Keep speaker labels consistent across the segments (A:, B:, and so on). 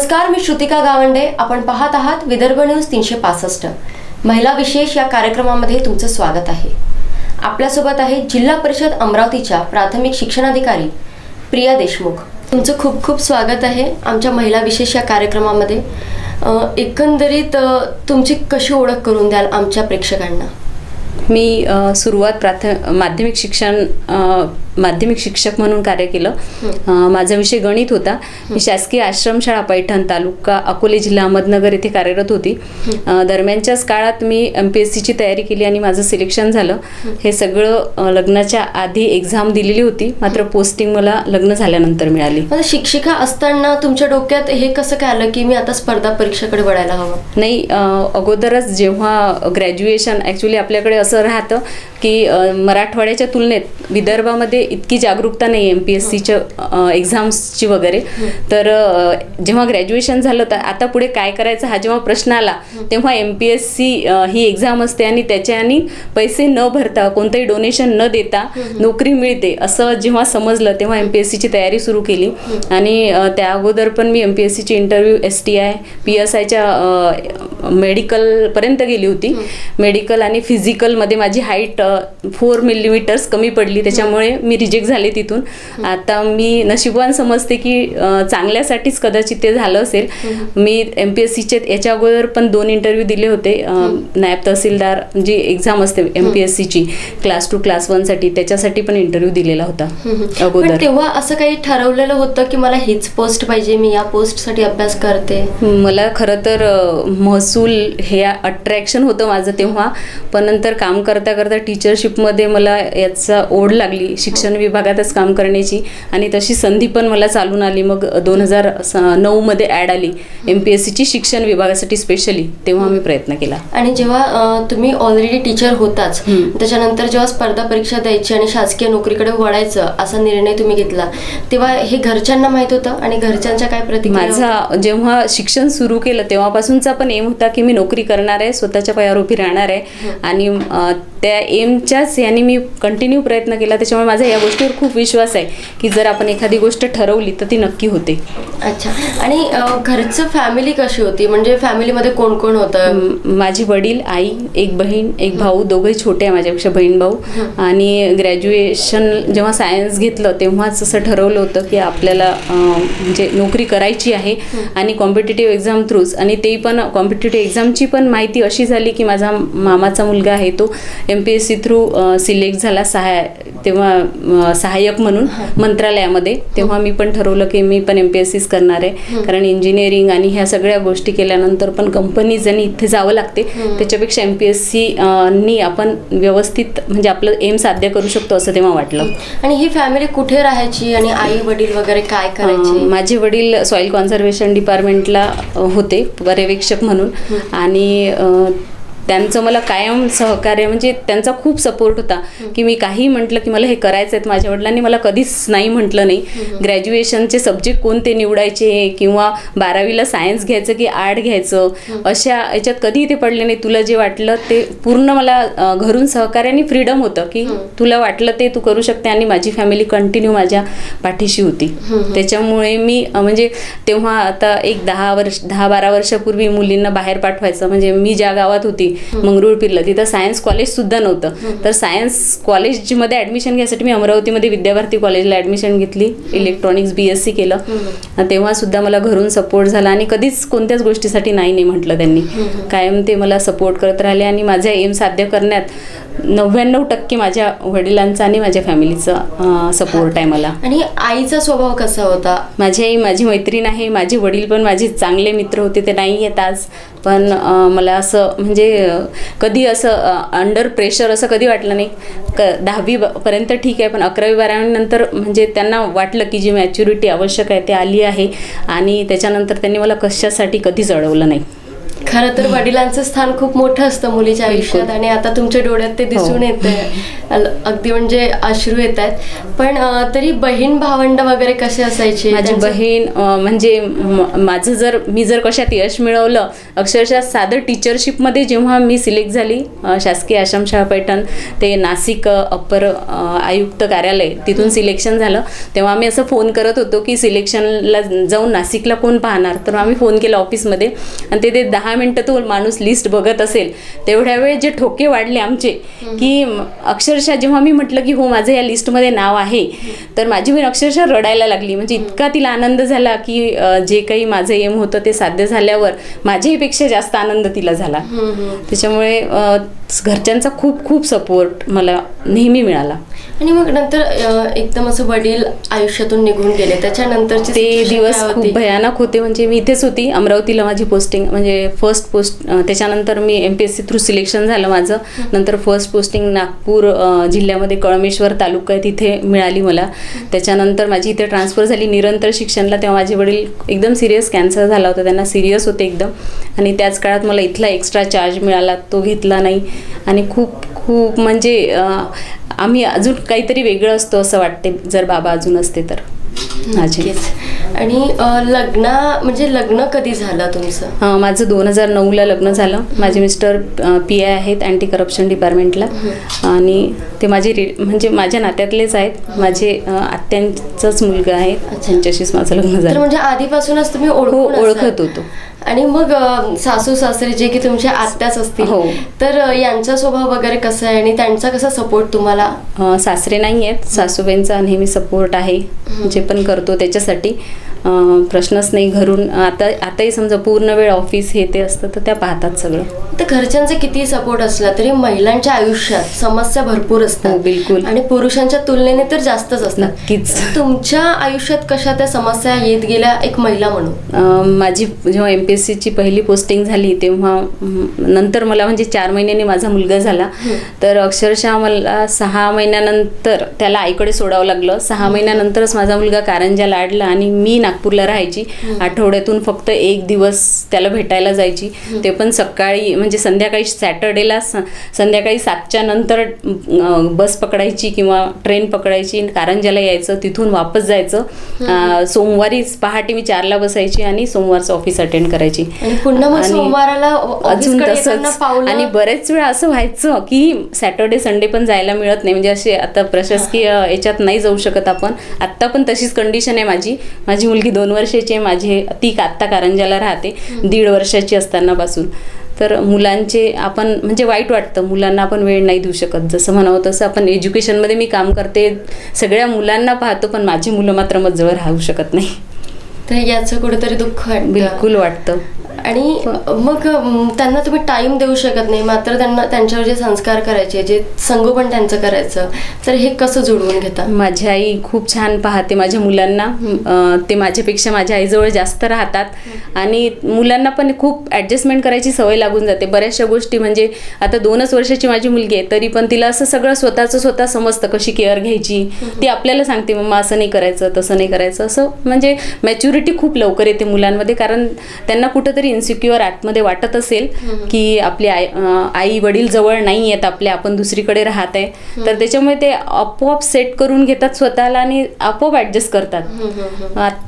A: नमस्कार, मी श्रुतिका गावंडे. आपण पाहत आहात विदर्भ न्यूज 365. महिला विशेष या कार्यक्रमामध्ये तुमचं स्वागत आहे. आपल्यासोबत आहे जिल्हा परिषद अमरावतीच्या प्राथमिक शिक्षणाधिकारी प्रिया देशमुख. तुमचं खूप खूप स्वागत आहे आमच्या महिला विशेष या कार्यक्रमामध्ये. एकंदरीत तुमची कशी ओळख करून द्याल आमच्या प्रेक्षकांना?
B: मी सुरुवात माध्यमिक शिक्षक म्हणून कार्य केलं. माझा विषय गणित होता. मी शासकीय आश्रमशाळा पैठण तालुका अकोले जिल्हा अहमदनगर येथे कार्यरत होती. दरम्यानच्याच काळात मी MPSCची तयारी केली आणि माझं सिलेक्शन झालं. हे सगळं लग्नाच्या आधी एक्झाम दिलेली होती, मात्र पोस्टिंग मला लग्न झाल्यानंतर मिळाली.
A: शिक्षिका असताना तुमच्या डोक्यात हे कसं काय आलं की मी आता स्पर्धा परीक्षेकडे वळायला हवं?
B: नाही, अगोदरच जेव्हा ग्रॅज्युएशन ॲक्च्युली आपल्याकडे असं राहतं की मराठवाड्याच्या तुलनेत विदर्भामध्ये इतकी जागरूकता नाही MPSCच्या एक्झाम्सची वगैरे. तर जेव्हा ग्रॅज्युएशन झालं तर आता पुढे काय करायचं हा जेव्हा प्रश्न आला तेव्हा MPSC ही एक्झाम असते आणि त्याच्यानी पैसे न भरता कोणतंही डोनेशन न देता नोकरी मिळते असं जेव्हा समजलं तेव्हा MPSCची तयारी सुरू केली. आणि त्या अगोदर पण मी MPSCची इंटरव्ह्यू STI PSIच्या मेडिकलपर्यंत गेली होती. मेडिकल आणि फिजिकलमध्ये माझी हाईट 4 मिलीमीटर्स कमी पडली, त्याच्यामुळे मी रिजेक्ट झाले तिथून. आता मी नशीबवान समजते की चांगल्यासाठीच कदाचित ते झालं असेल. मी MPSCचे याच्या अगोदर पण 2 इंटरव्ह्यू दिले होते. नायब तहसीलदार जी एक्झाम असते MPSCची क्लास 2 क्लास 1 साठी, त्याच्यासाठी पण इंटरव्ह्यू दिलेला होता अगोदर.
A: तेव्हा असं काही ठरवलेलं होतं की मला हीच पोस्ट पाहिजे, मी या पोस्टसाठी अभ्यास करते?
B: मला खरं तर महसूल हे अट्रॅक्शन होतं माझं तेव्हा, पण नंतर काम करता करता टीचरशिपमध्ये मला याचा ओढ लागली, शिक्षण विभागातच काम करण्याची, आणि तशी संधी पण मला चालून आली. मग 2009 मध्ये ॲड आली MPSCची शिक्षण विभागासाठी स्पेशली, तेव्हा मी प्रयत्न केला.
A: आणि जेव्हा तुम्ही ऑलरेडी टीचर होताच, त्याच्यानंतर जेव्हा स्पर्धा परीक्षा द्यायची आणि शासकीय नोकरीकडे वळायचं असा निर्णय तुम्ही घेतला, तेव्हा हे घरच्यांना माहित होतं आणि घरच्यांच्या काय प्रतिक्रिया?
B: माझा जेव्हा शिक्षण सुरू केलं तेव्हापासूनचा पण एम होता की मी नोकरी करणार आहे, स्वतःच्या पायावर उभी राहणार आहे, आणि त्या एमच्याच याने मी कंटिन्यू प्रयत्न केला. त्याच्यामुळे माझा या गोष्टीवर खूप विश्वास आहे की जर आपण एखादी गोष्ट ठरवली तर ती नक्की होते.
A: अच्छा. आणि घरचं फॅमिली कशी होती, म्हणजे फॅमिलीमध्ये कोण कोण होतं?
B: माझी वडील, आई, एक बहीण, एक भाऊ, दोघंही छोटे आहे माझ्यापेक्षा, बहीण भाऊ. आणि ग्रॅज्युएशन जेव्हा सायन्स घेतलं तेव्हाच असं ठरवलं होतं की आपल्याला म्हणजे नोकरी करायची आहे आणि कॉम्पिटिटिव्ह एक्झाम थ्रूच. आणि ते पण कॉम्पिटिटिव्ह एक्झामची पण माहिती अशी झाली की माझा मामाचा मुलगा आहे तो MPSC थ्रू सिलेक्ट झाला तेव्हा सहाय्यक म्हणून मंत्रालयामध्ये. तेव्हा मी पण ठरवलं की मी पण MPSCच करणार आहे, कारण इंजिनिअरिंग आणि ह्या सगळ्या गोष्टी केल्यानंतर पण कंपनीज आणि इथे जावं लागते, त्याच्यापेक्षा MPSC नी आपण व्यवस्थित म्हणजे आपलं एम साध्य करू शकतो असं तेव्हा वाटलं.
A: आणि ही फॅमिली कुठे राहायची आणि आई वडील वगैरे काय करायचे?
B: माझे वडील सॉईल कॉन्झर्वेशन डिपार्टमेंटला होते पर्यवेक्षक म्हणून, आणि त्यांचं मला कायम सहकार्य, म्हणजे त्यांचा खूप सपोर्ट होता की मी काही म्हटलं की मला हे करायचं आहे. माझ्या वडिलांनी मला कधीच नाही म्हटलं नाही. ग्रॅज्युएशनचे सब्जेक्ट कोणते निवडायचे किंवा 12वीला सायन्स घ्यायचं की आर्ट घ्यायचं अशा याच्यात कधीही ते पडले नाही. तुला जे वाटलं ते पूर्ण मला घरून सहकार्याने फ्रीडम होतं की तुला वाटलं ते तू करू शकते, आणि माझी फॅमिली कंटिन्यू माझ्या पाठीशी होती. त्याच्यामुळे मी म्हणजे तेव्हा आता एक 10-12 वर्षापूर्वी मुलींना बाहेर पाठवायचं म्हणजे मी ज्या गावात होती मंगरुळपीरला, तिथं सायन्स कॉलेज सुद्धा नव्हतं. तर सायन्स कॉलेजमध्ये ॲडमिशन घ्यायसाठी मी अमरावतीमध्ये विद्याभारती कॉलेजला ॲडमिशन घेतली, इलेक्ट्रॉनिक्स BSc केलं. तेव्हा सुद्धा मला घरून सपोर्ट झाला आणि कधीच कोणत्याच गोष्टीसाठी नाही म्हटलं त्यांनी. कायम ते मला सपोर्ट करत राहिले आणि माझ्या एम साध्य करण्यात 99% माझ्या वडिलांचा आणि माझ्या फॅमिलीचा सपोर्ट आहे मला.
A: आणि आईचा स्वभाव कसा होता?
B: माझी आई माझी मैत्रीण आहे. माझे वडील पण माझे चांगले मित्र होते, ते नाही आहेत आज, पण मला असं म्हणजे कधी असं अंडर प्रेशर असं कधी वाटलं नाही. 10वी पर्यंत ठीक आहे, पण 11वी-12वी नंतर म्हणजे त्यांना वाटलं की जी मॅच्युरिटी आवश्यक आहे ते आली आहे, आणि त्याच्यानंतर त्यांनी मला कशासाठी कधीच अडवलं नाही.
A: खरं तर वडिलांचं स्थान खूप मोठं असतं मुलीच्या आयुष्यात आणि आता तुमच्या डोळ्यात ते दिसून येतंय, अगदी म्हणजे अश्रू येत आहेत. पण तरी बहीण भावंड वगैरे कसे असायचे?
B: माझी बहीण म्हणजे माझं मी जर कशात यश मिळवलं, अक्षरशः साधं टीचरशिपमध्ये जेव्हा मी सिलेक्ट झाली शासकीय आश्रमशाळा पैठण ते नाशिक अप्पर आयुक्त कार्यालय तिथून सिलेक्शन झालं, तेव्हा आम्ही असं फोन करत होतो की सिलेक्शनला जाऊन नाशिकला कोण पाहणार. तर आम्ही फोन केला ऑफिसमध्ये आणि ते 10 मिनटं तो माणूस लिस्ट बघत असेल. तेवढ्या वेळ जे ठोके वाढले आमचे की अक्षरशः जेव्हा मी म्हटलं की हो माझं या लिस्टमध्ये नाव आहे, तर माझी बहीण अक्षरशः रडायला लागली. म्हणजे इतका तिला आनंद झाला की जे काही माझं एम होतं ते साध्य झाल्यावर माझ्याहीपेक्षा जास्त आनंद तिला झाला. त्याच्यामुळे घरच्यांचा खूप खूप सपोर्ट मला नेहमी मिळाला.
A: आणि मग नंतर एकदम असं वडील आयुष्यातून निघून गेले, त्याच्यानंतरचे
B: ते दिवस खूप भयानक होते. म्हणजे मी इथेच होती अमरावतीला, माझी पोस्टिंग म्हणजे फर्स्ट पोस्ट. त्याच्यानंतर मी MPSC थ्रू सिलेक्शन झालं माझं. नंतर फर्स्ट पोस्टिंग नागपूर जिल्ह्यामध्ये कळमेश्वर तालुका आहे तिथे मिळाली मला. त्याच्यानंतर माझी इथे ट्रान्सफर झाली निरंतर शिक्षणला. तेव्हा माझे वडील एकदम सिरियस कॅन्सर झाला होता, त्यांना सिरियस होते एकदम. आणि त्याच काळात मला इथला एक्स्ट्रा चार्ज मिळाला, तो घेतला नाही. आणि खूप खूप म्हणजे आम्ही अजून काहीतरी वेगळं असतो असं वाटते जर बाबा अजून असते तर.
A: आणि लग्न कधी झालं तुमचं?
B: माझं 2009ला लग्न झालं. माझे मिस्टर PI आहेत अँटी करप्शन डिपार्टमेंटला. आणि ते म्हणजे माझ्या नात्यातलेच आहेत, माझे आत्यांचाच मुलगा आहे, त्यांच्याशीच माझं लग्न झालं.
A: म्हणजे आधीपासूनच तुम्ही
B: ओळखत होतो.
A: आणि मग सासू सासरे जे की तुमच्या आत्याच असतील, तर यांचा स्वभाव वगैरे कसा आहे आणि त्यांचा कसा सपोर्ट तुम्हाला?
B: सासरे नाही आहेत, सासूबाईंचा नेहमी सपोर्ट आहे, जे पण करतो त्याच्यासाठी प्रश्नच नाही. घरून आताही समजा पूर्ण वेळ ऑफिस हे ते असतं तर त्या पाहतात सगळं.
A: तर घरच्यांचा किती सपोर्ट असला तरी महिलांच्या आयुष्यात समस्या भरपूर असतात.
B: बिलकुल.
A: आणि पुरुषांच्या तुलनेने तर जास्तच असतात.
B: नक्कीच.
A: तुमच्या आयुष्यात कशा त्या समस्या येत गेल्या एक महिला म्हणून?
B: माझी जेव्हा MPSCची पहिली पोस्टिंग झाली तेव्हा नंतर मला म्हणजे 4 महिन्यांनी माझा मुलगा झाला. तर अक्षरशः मला 6 महिन्यानंतर त्याला आईकडे सोडावं लागलं. 6 महिन्यानंतरच माझा मुलगा कारंजाला आडला आणि मी नागपूरला राहायची. आठवड्यातून फक्त 1 दिवस त्याला भेटायला जायची, ते पण सकाळी म्हणजे संध्याकाळी सॅटर्डेला संध्याकाळी 7च्या नंतर बस पकडायची किंवा ट्रेन पकडायची, कारंजाला यायचं, तिथून वापस जायचं. सोमवारी पहाटे मी 4ला बसायची आणि सोमवारचं ऑफिस अटेंड करायची.
A: अजून
B: तसंच. आणि बरेच वेळा असं व्हायचं की सॅटर्डे संडे पण जायला मिळत नाही. म्हणजे असे आता प्रशासकीय याच्यात नाही जाऊ शकत आपण. आत्ता पण तशीच कंडिशन आहे माझी मुलगी 2 वर्षाची आहे. ती आत्ता कारंजाला राहते 1.5 वर्षाची असतानापासून. तर मुलांचे आपण म्हणजे वाईट वाटतं, मुलांना आपण वेळ नाही देऊ शकत. जसं म्हणावं तसं आपण एज्युकेशनमध्ये मी काम करते, सगळ्या मुलांना पाहतो, पण माझी मुलं मात्र माझ्याजवळ राहू शकत नाही.
A: तर याचं कुठेतरी दुःख
B: बिलकुल वाटतं.
A: आणि मग त्यांना तुम्ही टाइम देऊ शकत नाही, मात्र त्यांच्यावर जे संस्कार करायचे, जे संगोपन त्यांचं करायचं, तर हे कसं जुळवून घेता?
B: माझी आई खूप छान पाहते माझ्या मुलांना. ते माझ्यापेक्षा माझ्या आईजवळ जास्त राहतात आणि मुलांना पण खूप ॲडजस्टमेंट करायची सवय लागून जाते. बऱ्याचशा गोष्टी म्हणजे आता 2च वर्षाची माझी मुलगी आहे, तरी पण तिला असं सगळं स्वतः समजतं, कशी केअर घ्यायची. ती आपल्याला सांगते मम्मा असं नाही करायचं, तसं नाही करायचं. असं म्हणजे मॅच्युरिटी खूप लवकर येते मुलांमध्ये, कारण त्यांना कुठंतरी इन्सिक्युअर आतमध्ये वाटत असेल की आपली आई वडील जवळ नाही आहेत आपल्या, आपण दुसरीकडे राहत आहे. तर त्याच्यामुळे ते आपोआप सेट करून घेतात स्वतःला आणि आपोआप ॲडजस्ट करतात.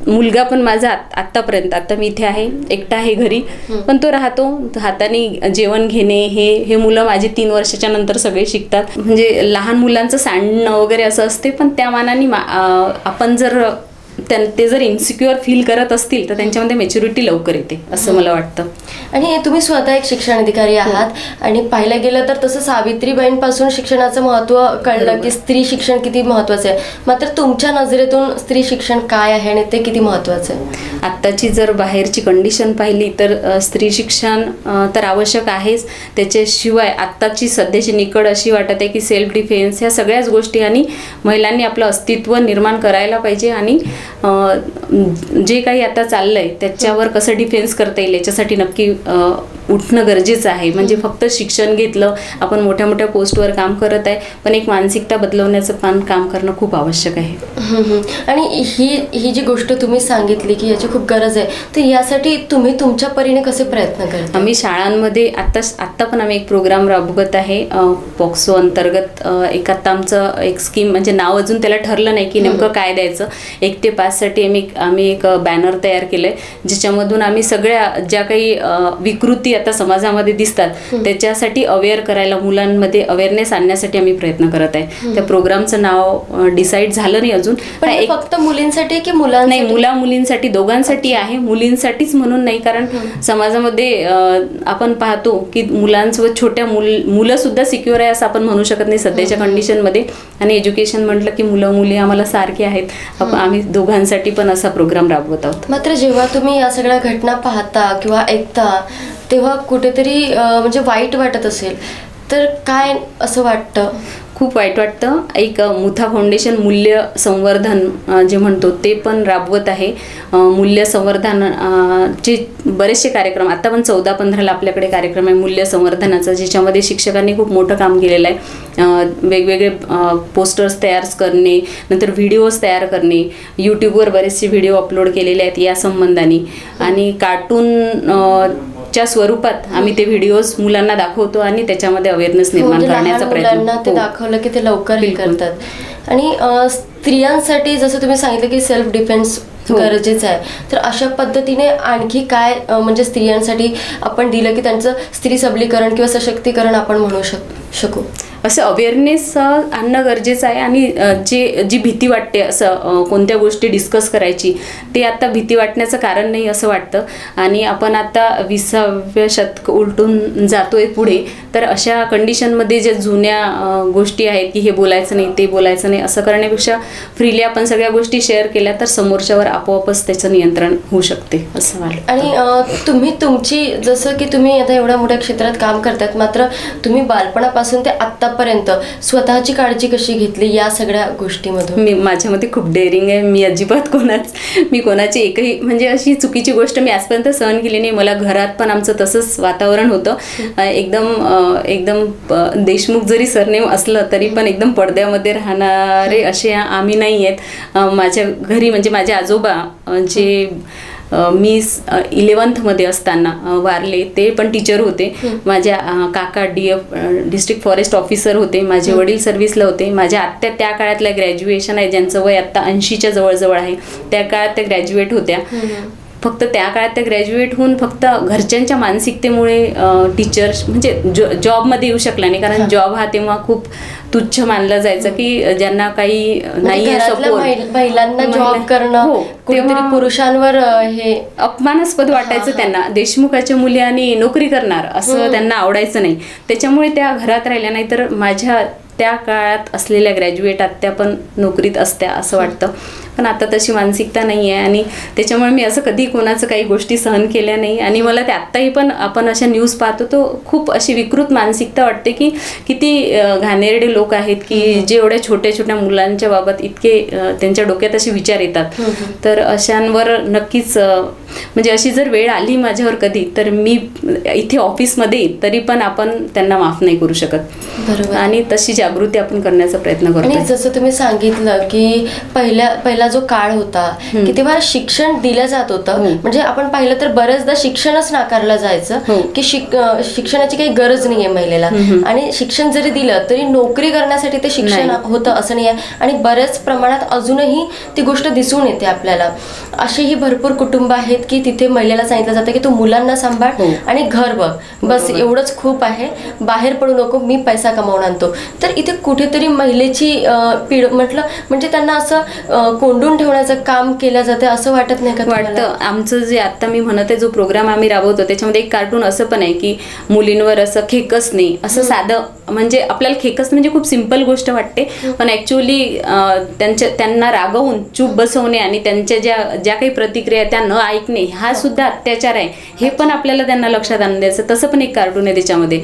B: मुलगा पण माझा आत्तापर्यंत, आता मी इथे आहे, एकटा आहे घरी, पण तो राहतो. हाताने जेवण घेणे हे मुलं माझे 3 वर्षाच्या नंतर सगळे शिकतात. म्हणजे लहान मुलांचं सांडणं वगैरे असं असते, पण त्या मानाने आपण जर ते जर इन्सिक्युअर फील करत असतील तर त्यांच्यामध्ये मॅच्युरिटी लवकर येते असं मला वाटतं.
A: आणि तुम्ही स्वतः एक शिक्षण अधिकारी आहात आणि पाहायला गेलं तर तसं सावित्रीबाईंपासून शिक्षणाचं महत्त्व कळलं की स्त्री शिक्षण किती महत्त्वाचं आहे. मात्र तुमच्या नजरेतून स्त्री शिक्षण काय आहे आणि ते किती महत्त्वाचं आहे?
B: आत्ताची जर बाहेरची कंडिशन पाहिली तर स्त्री शिक्षण तर आवश्यक आहेच. त्याच्याशिवाय आत्ताची सध्याची निकड अशी वाटत आहे की सेल्फ डिफेन्स ह्या सगळ्याच गोष्टी आणि महिलांनी आपलं अस्तित्व निर्माण करायला पाहिजे आणि जे काही आता चाललंय त्याच्यावर कसं डिफेन्स करता येईल याच्यासाठी नक्की उठणं गरजेचं आहे. म्हणजे फक्त शिक्षण घेतलं, आपण मोठ्या मोठ्या पोस्टवर काम करत आहे, पण एक मानसिकता बदलवण्याचं पण काम करणं खूप आवश्यक आहे.
A: आणि ही जी गोष्ट तुम्ही सांगितली की याची खूप गरज आहे, तर यासाठी तुम्ही तुमच्या परीने कसे प्रयत्न करता?
B: आम्ही शाळांमध्ये आत्ता पण आम्ही एक प्रोग्राम राबवत आहे पॉक्सो अंतर्गत. एक आत्ता आमचं एक स्कीम, म्हणजे नाव अजून त्याला ठरलं नाही की नेमकं काय द्यायचं. 1 ते 5 साठी आम्ही एक बॅनर तयार केलंय, ज्याच्यामधून आम्ही सगळ्या ज्या काही विकृती आता समाजामध्ये दिसतात त्याच्यासाठी अवेअर करायला, मुलांमध्ये अवेअरनेस आणण्यासाठी आम्ही प्रयत्न करत आहे. त्या प्रोग्रामचं नाव डिसाईड झालं नाही अजून.
A: फक्त मुलींसाठी की मुलांसाठी?
B: नाही, मुलींसाठी दोघांसाठी आहे. मुलींसाठीच म्हणून नाही, कारण समाजामध्ये आपण पाहतो की मुलांसोबत छोट्या मुलं सुद्धा सिक्युअर आहे असं आपण म्हणू शकत नाही सध्याच्या कंडिशनमध्ये. आणि एज्युकेशन म्हटलं की मुलं मुली आम्हाला सारखे आहेत. आम्ही दोघांसाठी पण असा प्रोग्राम राबवत आहोत.
A: मात्र जेव्हा तुम्ही या सगळ्या घटना पाहता किंवा ऐकता तेव्हा कुठेतरी म्हणजे वाईट वाटत असेल, तर काय असं वाटतं?
B: खूप वाईट वाटतं. एक मुथा फाउंडेशन मूल्य संवर्धन जे म्हणतो ते पण राबवत आहे. मूल्य संवर्धनाचे बरेचसे कार्यक्रम, आता पण 14-15 आपल्याकडे कार्यक्रम आहे मूल्य संवर्धनाचा, ज्याच्यामध्ये शिक्षकांनी खूप मोठं काम केलेलं आहे. वेगवेगळे पोस्टर्स तयार करणे, नंतर व्हिडिओज तयार करणे, यूट्यूबवर बरेचसे व्हिडिओ अपलोड केलेले आहेत या संबंधाने. आणि कार्टून च्या स्वरूपात आम्ही ते व्हिडिओज मुलांना दाखवतो आणि त्याच्यामध्ये अवेअरनेस निर्माण करण्याचा प्रयत्न.
A: ते दाखवलं की ते लवकर हे करतात. आणि स्त्रियांसाठी जसं तुम्ही सांगितलं की सेल्फ डिफेन्स गरजेचं आहे, तर अशा पद्धतीने आणखी काय म्हणजे स्त्रियांसाठी आपण दिलं की त्यांचं स्त्री सबलीकरण किंवा सशक्तीकरण आपण म्हणू शकू?
B: असं अवेअरनेस आणणं गरजेचं आहे. आणि जी भीती वाटते असं कोणत्या गोष्टी डिस्कस करायची, ते आता भीती वाटण्याचं कारण नाही असं वाटतं. आणि आपण आता 20व्या शतक उलटून जातोय पुढे, तर अशा कंडिशनमध्ये ज्या जुन्या गोष्टी आहेत की हे बोलायचं नाही ते बोलायचं नाही असं करण्यापेक्षा फ्रीली आपण सगळ्या गोष्टी शेअर केल्या तर समोरच्यावर आपोआपच त्याचं नियंत्रण होऊ शकते असं वाटतं.
A: आणि तुम्ही तुमची, जसं की तुम्ही आता एवढ्या मोठ्या क्षेत्रात काम करतात, मात्र तुम्ही बालपणापासून ते आत्तापर्यंत स्वतःची काळजी कशी घेतली या सगळ्या गोष्टीमधून? माझ्यामध्ये
B: खूप डेअरिंग आहे. मी अजिबात कोणाची एकही म्हणजे अशी चुकीची गोष्ट मी आजपर्यंत सहन केली नाही. मला घरात पण आमचं तसंच वातावरण होतं. एकदम देशमुख जरी सरनेम असलं तरी पण एकदम पडद्यामध्ये राहणारे असे आम्ही नाही आहेत. माझ्या घरी म्हणजे माझे आजोबा जे मी 11th मध्ये असताना वारले, ते पण टीचर होते. माझ्या काका DF डिस्ट्रिक्ट फॉरेस्ट ऑफिसर होते. माझे वडील सर्व्हिसला होते. माझ्या आत्या त्या काळातल्या ग्रॅज्युएशन आहे, ज्यांचं वय आत्ता 80च्या जवळजवळ आहे, त्या काळात त्या ग्रॅज्युएट होत्या. फक्त त्या काळात त्या ग्रॅज्युएट होऊन फक्त घरच्यांच्या मानसिकतेमुळे टीचर्स म्हणजे जॉबमध्ये येऊ शकला नाही, कारण जॉब हा तेव्हा खूप तुच्छ मानलं जायचं की ज्यांना काही नाही सपोर्ट.
A: महिलांना जॉब करणं तेव्हा पुरुषांवर हे
B: अपमानास्पद वाटायचं त्यांना. देशमुखाच्या मुली आणि नोकरी करणार असं त्यांना आवडायचं नाही. त्याच्यामुळे त्या घरात राहिल्या. नाही तर माझ्या त्या काळात असलेल्या ग्रॅज्युएट आत्या पण नोकरीत असत्या असं वाटतं. पण आता तशी मानसिकता नाही आहे आणि त्याच्यामुळे मी असं कधी कोणाचं काही गोष्टी सहन केल्या नाही. आणि मला ते आत्ताही पण आपण अशा न्यूज पाहतो तो खूप अशी विकृत मानसिकता वाटते की किती घाणेरडे लोक आहेत की जे एवढ्या छोट्या छोट्या मुलांच्या बाबत इतके त्यांच्या डोक्यात असे विचार येतात. तर अशांवर नक्कीच म्हणजे अशी जर वेळ आली माझ्यावर कधी, तर मी इथे ऑफिसमध्ये तरी पण आपण त्यांना माफ नाही करू शकत.
A: बरोबर.
B: आणि तशी जागृती आपण करण्याचा प्रयत्न करतो.
A: आणि जसं तुम्ही सांगितलं की पहिला जो काळ होता की तेव्हा शिक्षण दिलं जात होतं. म्हणजे आपण पाहिलं तर बरेचदा शिक्षणच नाकारलं जायचं की शिक्षणाची काही गरज नाहीये महिलेला. आणि शिक्षण जरी दिलं तरी नोकरी करण्यासाठी ते शिक्षण होतं असं नाही आहे. आणि बऱ्याच प्रमाणात अजूनही ती गोष्ट दिसून येते आपल्याला. असेही भरपूर कुटुंब आहेत की तिथे महिलेला सांगितलं जातं की तू मुलांना सांभाळ आणि घर बघ, बस एवढंच खूप आहे, बाहेर पडू नको, मी पैसा कमावून आणतो. तर इथे कुठेतरी महिलेची पीड म्हटलं म्हणजे त्यांना असं कोंडून ठेवण्याचं काम केलं जातं असं वाटत नाही का?
B: वाटतं. आमचं जे आता मी म्हणत आहे जो प्रोग्राम आम्ही राबवतो त्याच्यामध्ये एक कार्टून असं पण आहे की मुलींवर असं खेकस नाही असं साधं, म्हणजे आपल्याला खेकस म्हणजे खूप सिंपल गोष्ट वाटते, पण ऍक्च्युअली त्यांना रागवून चूप बसवणे आणि त्यांच्या ज्या काही प्रतिक्रिया त्या न ऐकणे हा सुद्धा अत्याचार आहे हे पण आपल्याला त्यांना लक्षात आणून द्यायचं. तसं पण एक कार्टून आहे त्याच्यामध्ये.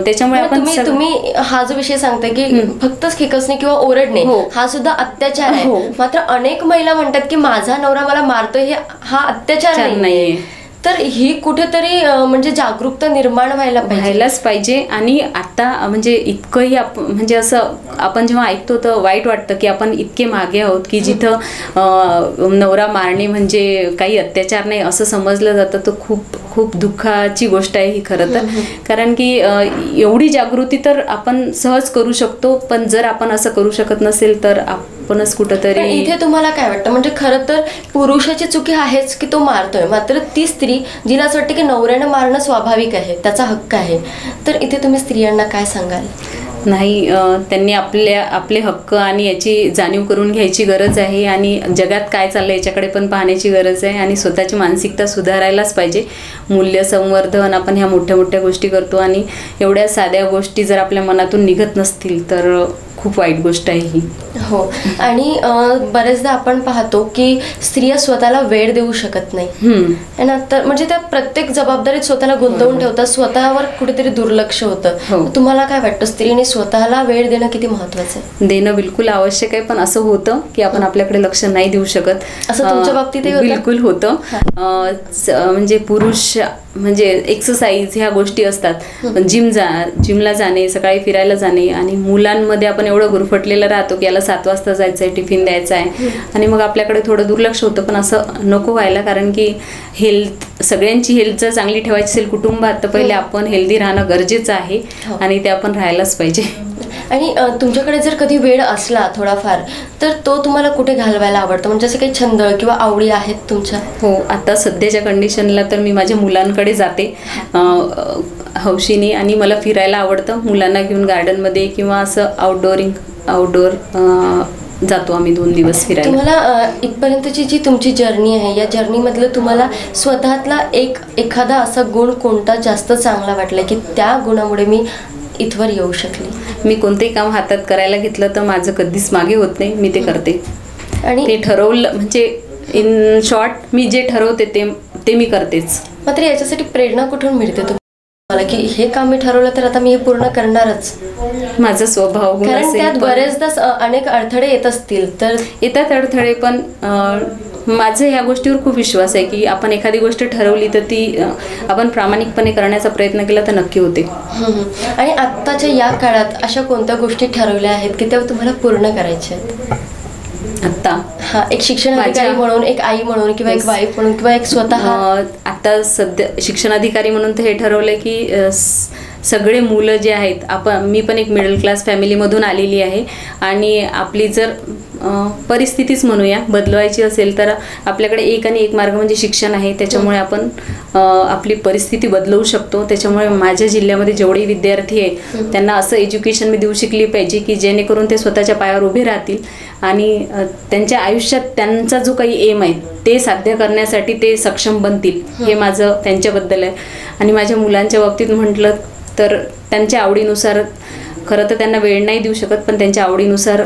B: त्याच्यामुळे आपण
A: तुम्ही हा जो विषय सांगताय की फक्तच खेकसणे किंवा ओरडणे हा सुद्धा अत्याचार आहे. मात्र अनेक महिला म्हणतात की माझा नवरा मला मारतोय, हा अत्याचार नाहीये. तर ही कुठेतरी म्हणजे जागरूकता निर्माण
B: व्हायलाच पाहिजे. आणि आता म्हणजे इतकंही म्हणजे असं आपण जेव्हा ऐकतो तर वाईट वाटतं की आपण इतके मागे आहोत की जिथं नवरा मारणे म्हणजे काही अत्याचार नाही असं समजलं जातं. तर खूप खूप दुःखाची गोष्ट आहे ही खरं तर. कारण की एवढी जागृती तर आपण सहज करू शकतो, पण जर आपण असं करू शकत नसेल तर आपणच कुठंतरी.
A: इथे तुम्हाला काय वाटतं, म्हणजे खरं तर पुरुषाची चुकी आहेच की तो मारतोय, मात्र ती स्त्री जिला असं वाटतं की नवऱ्यानं मारणं स्वाभाविक आहे, त्याचा हक्क आहे, तर इथे तुम्ही स्त्रियांना काय सांगाल?
B: नाही, त्यांनी आपले हक्क आणि याची जाणीव करून घ्यायची गरज आहे. आणि जगात काय चाललं याच्याकडे पण पाहण्याची गरज आहे. आणि स्वतःची मानसिकता सुधारायलाच पाहिजे. मूल्य संवर्धन आपण ह्या मोठ्या मोठ्या गोष्टी करतो आणि एवढ्या साध्या गोष्टी जर आपल्या मनातून निघत नसतील तर खूप वाईट गोष्ट आहे ही.
A: हो. आणि बरेचदा आपण पाहतो की स्त्रिया स्वतःला वेळ देऊ शकत नाही ना, तर म्हणजे त्या प्रत्येक जबाबदारीत स्वतःला गुंतवून ठेवतात, स्वतःवर कुठेतरी दुर्लक्ष होतं. तुम्हाला काय वाटतं, स्त्रीने स्वतःला वेळ देणं किती महत्वाचं आहे?
B: देणं बिलकुल आवश्यक आहे, पण असं होतं की आपण आपल्याकडे लक्ष नाही देऊ शकत.
A: असं तुमच्या बाबतीत
B: बिलकुल होतं. म्हणजे पुरुष म्हणजे एक्सरसाइज ह्या गोष्टी असतात, जिमला जाणे, सकाळी फिरायला जाणे, आणि मुलांमध्ये आपण एवढं गुरफटलेलं राहतो की याला 7 वाजता जायचं आहे, टिफिन द्यायचा आहे, आणि मग आपल्याकडे थोडं दुर्लक्ष होतं. पण असं नको व्हायला, कारण की सगळ्यांची हेल्थ जर चांगली ठेवायची असेल कुटुंबात तर पहिले आपण हेल्दी राहणं गरजेचं आहे आणि ते आपण राहायलाच पाहिजे.
A: आणि तुमच्याकडे जर कधी वेळ असला थोडाफार तर तो तुम्हाला कुठे घालवायला आवडतं, म्हणजे असं काही छंद किंवा आवडी आहेत तुमच्या?
B: हो, आता सध्याच्या कंडिशनला तर मी माझ्या मुलांकडे जाते हौशीने, आणि मला फिरायला आवडतं मुलांना घेऊन गार्डनमध्ये किंवा असं आउटडोर जातो आम्ही 2 दिवस फिरायला.
A: तुम्हाला इथपर्यंतची जी तुमची जर्नी आहे, या जर्नीमधलं तुम्हाला स्वतःतला एखादा असा गुण कोणता जास्त चांगला वाटला की त्या गुणामुळे मी इथवर येऊ शकले?
B: मी कोणतेही काम हातात करायला घेतलं तर माझं कधीच मागे होत नाही, मी ते करते. आणि ते ठरवलं म्हणजे इन शॉर्ट मी जे ठरवते ते मी करतेच.
A: मात्र याच्यासाठी प्रेरणा कुठून मिळते तुम्हाला की हे काम मी ठरवलं तर आता मी हे पूर्ण करणारच?
B: माझा स्वभाव,
A: कारण त्यात बरेचदा अनेक अडथळे येत असतील तर
B: येतात अडथळे, पण माझं ह्या गोष्टीवर खूप विश्वास आहे की आपण एखादी गोष्ट ठरवली तर ती आपण प्रामाणिकपणे करण्याचा प्रयत्न केला तर नक्की होते.
A: आणि आत्ताच्या या काळात अशा कोणत्या गोष्टी ठरवल्या आहेत की त्या तुम्हाला पूर्ण करायच्या आहेत आत्ता? एक शिक्षणाधिकारी म्हणून, एक आई म्हणून, किंवा एक वाईफ म्हणून, किंवा एक स्वतः?
B: आता सध्या शिक्षणाधिकारी म्हणून तर हे ठरवलंय की सगळे मुलं जे आहेत, मी पण एक मिडल क्लास फॅमिलीमधून आलेली आहे, आणि आपली जर परिस्थितीच म्हणूया बदलवायची असेल तर आपल्याकडे एक मार्ग म्हणजे शिक्षण आहे. त्याच्यामुळे आपण आपली परिस्थिती बदलवू शकतो. त्याच्यामुळे माझ्या जिल्ह्यामध्ये जेवढे विद्यार्थी आहे त्यांना असं एज्युकेशन मी देऊ शिकली पाहिजे की जेणेकरून ते स्वतःच्या पायावर उभे राहतील आणि त्यांच्या आयुष्यात त्यांचा जो काही एम आहे ते साध्य करण्यासाठी ते सक्षम बनतील. हे माझं त्यांच्याबद्दल आहे. आणि माझ्या मुलांच्या बाबतीत म्हटलं तर त्यांच्या आवडीनुसार, खरं तर त्यांना वेळ नाही देऊ शकत, पण त्यांच्या आवडीनुसार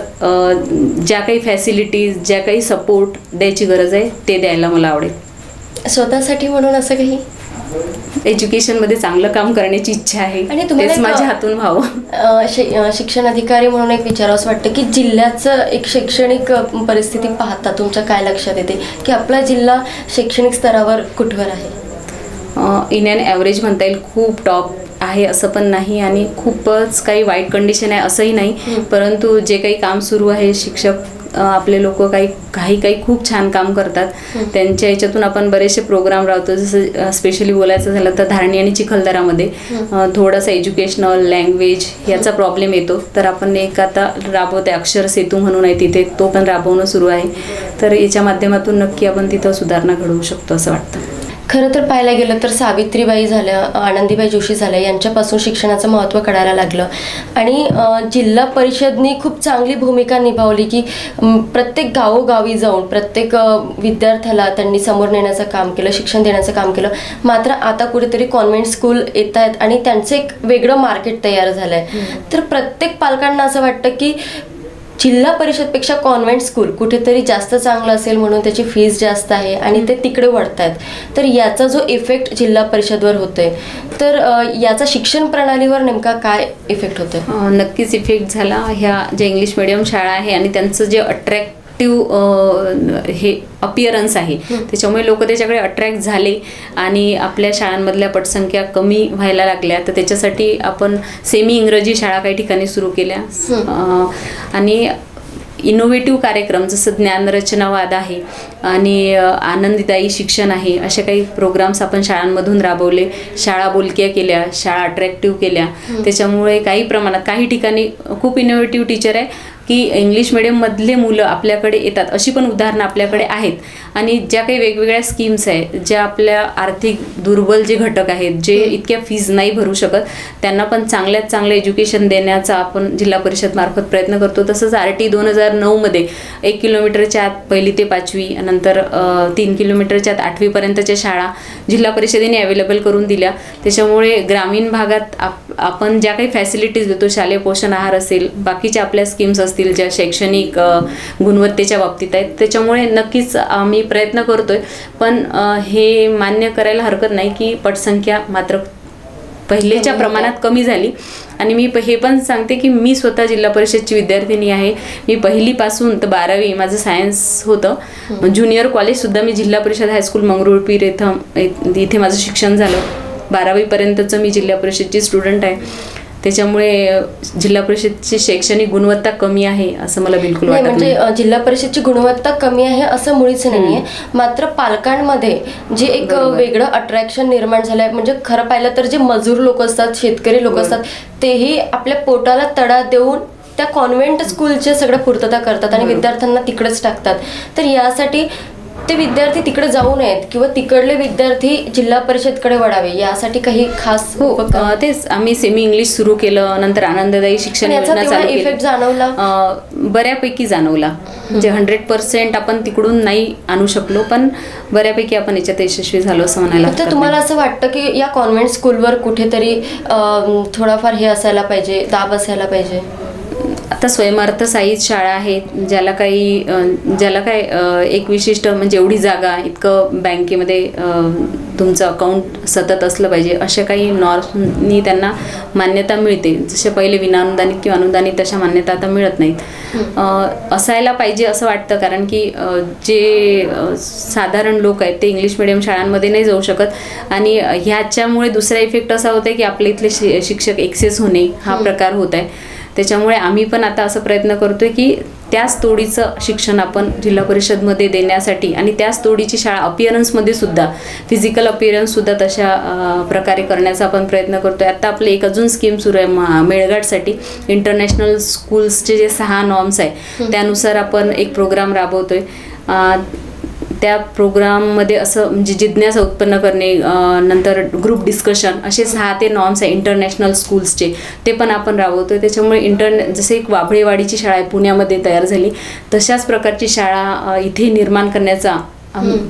B: ज्या काही फॅसिलिटीज, ज्या काही सपोर्ट द्यायची गरज आहे ते द्यायला मला आवडेल.
A: स्वतःसाठी म्हणून असं काही
B: एज्युकेशनमध्ये चांगलं काम करण्याची इच्छा आहे आणि तेच माझ्या हातून व्हावं.
A: शिक्षण अधिकारी म्हणून एक विचारावंसं वाटतं की जिल्ह्याचं एक शैक्षणिक परिस्थिती पाहता तुमच्या काय लक्षात येते की आपला जिल्हा शैक्षणिक स्तरावर कुठवर आहे?
B: इन अँड ॲव्हरेज म्हणता येईल. खूप टॉप आहे असं पण नाही आणि खूपच काही वाईट कंडिशन आहे असंही नाही. परंतु जे काही काम सुरू आहे, शिक्षक आपले लोक काही खूप छान काम करतात. त्यांच्या याच्यातून आपण बरेचसे प्रोग्राम राहतो. जसं स्पेशली बोलायचं झालं तर धारणी आणि चिखलदरामध्ये थोडासा एज्युकेशनल लँग्वेज याचा प्रॉब्लेम येतो, तर आपण एक आता राबवते अक्षर सेतू म्हणून आहे तिथे, तो पण राबवणं सुरू आहे. तर याच्या माध्यमातून नक्की आपण तिथं सुधारणा घडवू शकतो असं वाटतं.
A: खरं तर पाहायला गेलं तर सावित्रीबाई झाल्या, आनंदीबाई जोशी झाल्या, यांच्यापासून शिक्षणाचं महत्त्व कळायला लागलं. आणि जिल्हा परिषदनी खूप चांगली भूमिका निभावली की प्रत्येक गावोगावी जाऊन प्रत्येक विद्यार्थ्याला त्यांनी समोर नेण्याचं काम केलं, शिक्षण देण्याचं काम केलं. मात्र आता कुठेतरी कॉन्व्हेंट स्कूल येत आहेत आणि त्यांचं एक वेगळं मार्केट तयार झालं आहे. तर प्रत्येक पालकांना असं वाटतं की जिल्हा परिषदपेक्षा कॉन्व्हेंट स्कूल कुठेतरी जास्त चांगलं असेल म्हणून त्याची फीस जास्त आहे आणि ते तिकडे वाढत आहेत. तर याचा जो इफेक्ट जिल्हा परिषदवर होतोय, तर याचा शिक्षण प्रणालीवर नेमका काय इफेक्ट होतोय?
B: नक्कीच इफेक्ट झाला. ह्या ज्या इंग्लिश मिडियम शाळा आहे आणि त्यांचं जे हे अपिअरन्स आहे, त्याच्यामुळे लोक त्याच्याकडे अट्रॅक्ट झाले आणि आपल्या शाळांमधल्या पटसंख्या कमी व्हायला लागल्या. तर त्याच्यासाठी आपण सेमी इंग्रजी शाळा काही ठिकाणी सुरू केल्या आणि इनोव्हेटिव्ह कार्यक्रम जसं ज्ञानरचनावाद आहे आणि आनंददायी शिक्षण आहे, असे काही प्रोग्राम्स आपण शाळांमधून राबवले. शाळा बोलक्या केल्या, शाळा अट्रॅक्टिव्ह केल्या. त्याच्यामुळे काही प्रमाणात काही ठिकाणी खूप इनोव्हेटिव्ह टीचर आहे की इंग्लिश मिडियममधले मुलं आपल्याकडे येतात, अशी पण उदाहरणं आपल्याकडे आहेत. आणि ज्या काही वेगवेगळ्या स्कीम्स आहेत, ज्या आपल्या आर्थिक दुर्बल जे घटक आहेत, जे इतक्या फीज नाही भरू शकत, त्यांना पण चांगल्यात चांगलं एज्युकेशन देण्याचा आपण जिल्हा परिषद मार्फत प्रयत्न करतो. तसंच RT 2009मध्ये 1 किलोमीटरच्या आत 1ली ते 5वी, नंतर 3 किलोमीटरच्या आत 8वीपर्यंतच्या शाळा जिल्हा परिषदेने अवेलेबल करून दिल्या. त्याच्यामुळे ग्रामीण भागात आपण ज्या काही फॅसिलिटीज देतो, शालेय पोषण आहार असेल, बाकीच्या आपल्या स्कीम्स असतील ज्या शैक्षणिक गुणवत्तेच्या बाबतीत आहेत, त्याच्यामुळे नक्कीच आम्ही प्रयत्न करतोय. पण हे मान्य करायला हरकत नाही की पटसंख्या मात्र पहिलेच्या प्रमाणात कमी झाली. आणि मी हे पण सांगते की मी स्वतः जिल्हा परिषदची विद्यार्थिनी आहे. मी 1ली पासून तर 12वी माझं सायन्स होतं. ज्युनियर कॉलेजसुद्धा मी जिल्हा परिषद हायस्कूल मंगरुळपीर इथे माझं शिक्षण झालं. 12वीपर्यंतचं मी जिल्हा परिषदची स्टुडंट आहे. त्याच्यामुळे जिल्हा परिषदची शैक्षणिक गुणवत्ता कमी आहे असं मला बिलकुल वाटत नाही.
A: म्हणजे जिल्हा परिषदची गुणवत्ता कमी आहे असं मुळीच नाहीये. मात्र पालकांमध्ये जे एक वेगळं अट्रॅक्शन निर्माण झालंय, म्हणजे खरं पाहिलं तर जे मजूर लोक असतात, शेतकरी लोक असतात, तेही आपल्या पोटाला तडा देऊन त्या कॉन्व्हेंट स्कूलचे सगळं पूर्तता करतात आणि विद्यार्थ्यांना तिकडेच टाकतात. तर यासाठी ते विद्यार्थी तिकडे जाऊ नयेत किंवा तिकडले विद्यार्थी जिल्हा परिषदकडे वळावे, यासाठी काही खास
B: तेच आम्ही सेमी इंग्लिश सुरू केलं. नंतर आनंददायी शिक्षण योजना चालू केली.
A: इफेक्ट जाणवला?
B: बऱ्यापैकी जाणवला. म्हणजे 100% आपण तिकडून नाही आणू शकलो, पण बऱ्यापैकी आपण याच्यात यशस्वी झालो असं म्हणायला.
A: तर तुम्हाला असं वाटतं की या कॉन्व्हेंट स्कूलवर कुठेतरी थोडाफार हे असायला पाहिजे, दाब असायला पाहिजे?
B: आता स्वयंअर्थसहाय्यित शाळा आहेत, ज्याला काय एक विशिष्ट म्हणजे एवढी जागा, इतकं बँकेमध्ये तुमचं अकाउंट सतत असलं पाहिजे, अशा काही नॉर्म्सनी त्यांना मान्यता मिळते. जसे पहिले विनाअनुदानित किंवा अनुदानित तशा मान्यता आता मिळत नाहीत. असायला पाहिजे असं वाटतं, कारण की जे साधारण लोक आहेत ते इंग्लिश मिडियम शाळांमध्ये नाही जाऊ शकत. आणि ह्याच्यामुळे दुसरा इफेक्ट असा होता की आपल्या इथले शिक्षक एक्सेस होणे हा प्रकार होत आहे. त्याच्यामुळे आम्ही पण आता असं प्रयत्न करतोय की त्याच तोडीचं शिक्षण आपण जिल्हा परिषदमध्ये देण्यासाठी आणि त्याच तोडीची शाळा अपिअरन्समध्ये सुद्धा, फिजिकल अपिअरन्ससुद्धा तशा प्रकारे करण्याचा आपण प्रयत्न करतोय. आता आपलं एक अजून स्कीम सुरू आहे मेळघाटसाठी. इंटरनॅशनल स्कूल्सचे जे 6 नॉर्म्स आहे त्यानुसार आपण एक प्रोग्राम राबवतोय. त्या प्रोग्राममध्ये असं म्हणजे जिज्ञासा उत्पन्न करणे, नंतर ग्रुप डिस्कशन, असे 6 ते नॉर्म्स आहे इंटरनॅशनल स्कूल्सचे, ते पण आपण राबवतोय. त्याच्यामुळे जसे एक वाभळेवाडीची शाळा आहे पुण्यामध्ये तयार झाली, तशाच प्रकारची शाळा इथे निर्माण करण्याचा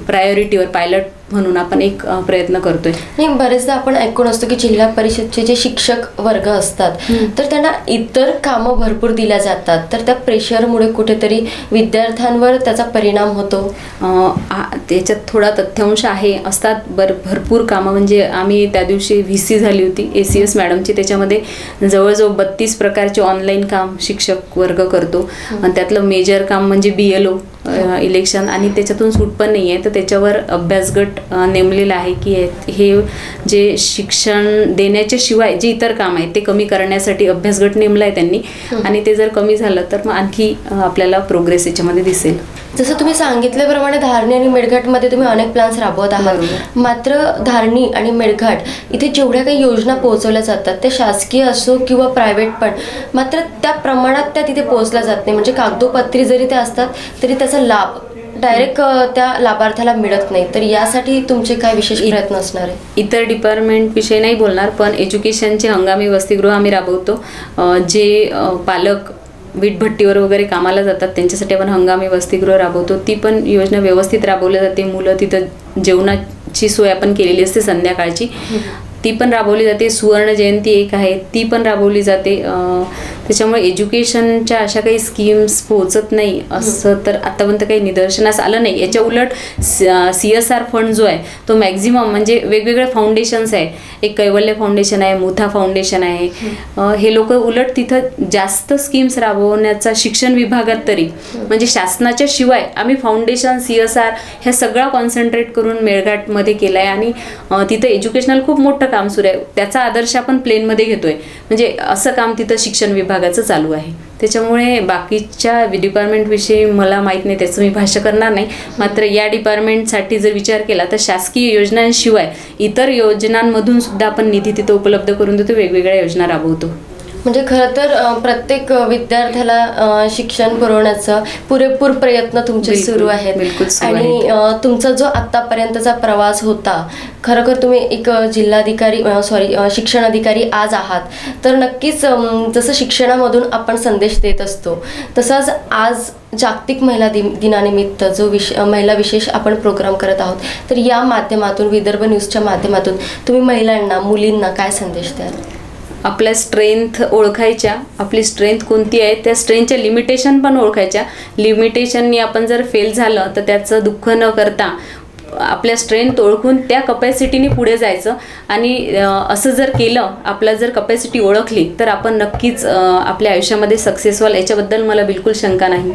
B: प्रायोरिटीवर पायलट म्हणून आपण एक प्रयत्न करतोय.
A: नाही, बरेचदा आपण ऐकून असतो की जिल्हा परिषदचे जे शिक्षक वर्ग असतात तर त्यांना इतर कामं भरपूर दिल्या जातात, तर त्या प्रेशरमुळे कुठेतरी विद्यार्थ्यांवर त्याचा परिणाम होतो.
B: त्याच्यात थोडा तथ्यांश आहे, असतात भरपूर कामं. म्हणजे आम्ही त्या दिवशी VC झाली होती ACS मॅडमची, त्याच्यामध्ये जवळजवळ 32 प्रकारचे ऑनलाईन काम शिक्षक वर्ग करतो. आणि त्यातलं मेजर काम म्हणजे BLO इलेक्शन, आणि त्याच्यातून सूट पण नाही आहे. तर त्याच्यावर अभ्यासगट नेमलेला आहे की हे जे शिक्षण देण्याच्या शिवाय जे इतर काम आहेत ते कमी करण्यासाठी अभ्यासगट नेमला आहे त्यांनी. आणि ते जर कमी झालं तर मग आणखी आपल्याला प्रोग्रेस याच्यामध्ये दिसेल.
A: जसं तुम्ही सांगितल्याप्रमाणे धारणी आणि मेळघाटमध्ये तुम्ही अनेक प्लॅन्स राबवत आहात. मात्र धारणी आणि मेळघाट इथे जेवढ्या काही योजना पोहोचवल्या जातात त्या शासकीय असो किंवा प्रायव्हेट पण, मात्र त्या प्रमाणात त्या तिथे पोहोचल्या जात नाही. म्हणजे कागदोपत्री जरी त्या असतात तरी त्याचा लाभ डायरेक्ट त्या लाभार्थ्याला मिळत नाही. तर यासाठी तुमचे काय विशेष प्रयत्न असणार आहे?
B: इतर डिपार्टमेंट विषयी नाही बोलणार, पण एज्युकेशनचे हंगामी वसतिगृह आम्ही राबवतो. जे पालक वीटभट्टीवर वगैरे कामाला जातात त्यांच्यासाठी आपण हंगामी वसतिगृह राबवतो. ती पण योजना व्यवस्थित राबवली जाते. मुलं तिथं जेवणाची सोय आपण केलेली असते संध्याकाळची, ती पण राबवली जाते. सुवर्ण जयंती एक आहे, ती पण राबवली जाते. त्याच्यामुळे एज्युकेशनच्या अशा काही स्कीम्स पोहोचत नाही असं तर आतापर्यंत काही निदर्शनास आलं नाही. याच्या उलट CSR फंड जो आहे तो मॅक्झिमम म्हणजे वेगवेगळे फाउंडेशन्स आहे, एक कैवल्य फाउंडेशन आहे, मुथा फाउंडेशन आहे, हे लोक उलट तिथं जास्त स्कीम्स राबवण्याचा शिक्षण विभागात तरी म्हणजे शासनाच्या शिवाय आम्ही फाउंडेशन CSR ह्या सगळा कॉन्सन्ट्रेट करून मेळघाटमध्ये केला आहे आणि तिथं एज्युकेशनल खूप मोठं काम सुरू आहे. त्याचा आदर्श आपण प्लेनमध्ये घेतोय, म्हणजे असं काम तिथं शिक्षण विभागाचं चालू आहे. त्याच्यामुळे बाकीच्या डिपार्टमेंटविषयी मला माहीत नाही, त्याचं मी भाष्य करणार नाही. मात्र या डिपार्टमेंटसाठी जर विचार केला तर शासकीय योजनांशिवाय इतर योजनांमधून सुद्धा आपण निधी तिथं उपलब्ध करून देतो, वेगवेगळ्या योजना राबवतो.
A: म्हणजे खरं तर प्रत्येक विद्यार्थ्याला शिक्षण पुरवण्याचा पुरेपूर प्रयत्न तुमचे सुरू आहेत. आणि तुमचा जो आत्तापर्यंतचा प्रवास होता, खरोखर तुम्ही एक जिल्हाधिकारी शिक्षण अधिकारी आज आहात, तर नक्कीच जसं शिक्षणामधून आपण संदेश देत असतो तसंच आज जागतिक महिला दिनानिमित्त जो महिला विशेष आपण प्रोग्राम करत आहोत, तर या माध्यमातून विदर्भ न्यूजच्या माध्यमातून तुम्ही महिलांना, मुलींना काय संदेश द्याल?
B: आपल्या स्ट्रेंथ ओळखायच्या, आपली स्ट्रेंथ कोणती आहे, त्या स्ट्रेंथच्या लिमिटेशन पण ओळखायच्या. लिमिटेशननी आपण जर फेल झालं तर त्याचं दुःख न करता आपल्या स्ट्रेंथ ओळखून त्या कपॅसिटीने पुढे जायचं. आणि असं जर केलं, आपला जर कपॅसिटी ओळखली तर आपण नक्कीच आपल्या आयुष्यामध्ये सक्सेस व्हाल, याच्याबद्दल मला बिलकुल शंका नाही.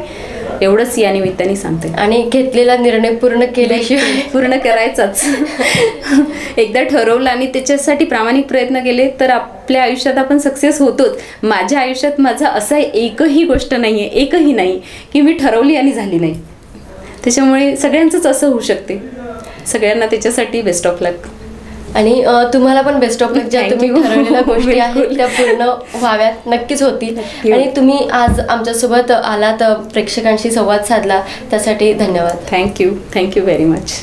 B: एवढंच या निमित्ताने सांगते.
A: आणि घेतलेला निर्णय पूर्ण केल्याशिवाय
B: पूर्ण करायचाच. एकदा ठरवलं आणि त्याच्यासाठी प्रामाणिक प्रयत्न केले तर आपल्या आयुष्यात आपण सक्सेस होतोच. माझ्या आयुष्यात माझा असा एकही गोष्ट नाही आहे, एकही नाही की मी ठरवली आणि झाली नाही. त्याच्यामुळे सगळ्यांचंच असं होऊ शकते. सगळ्यांना त्याच्यासाठी बेस्ट ऑफ लक.
A: आणि तुम्हाला पण बेस्ट ऑफ लक. ज्या तुम्ही ठरवलेल्या गोष्टी आहेत त्या पूर्ण व्हाव्यात, नक्कीच होतील. आणि तुम्ही आज आमच्यासोबत आलात, प्रेक्षकांशी संवाद साधला, त्यासाठी धन्यवाद.
B: Thank you very much.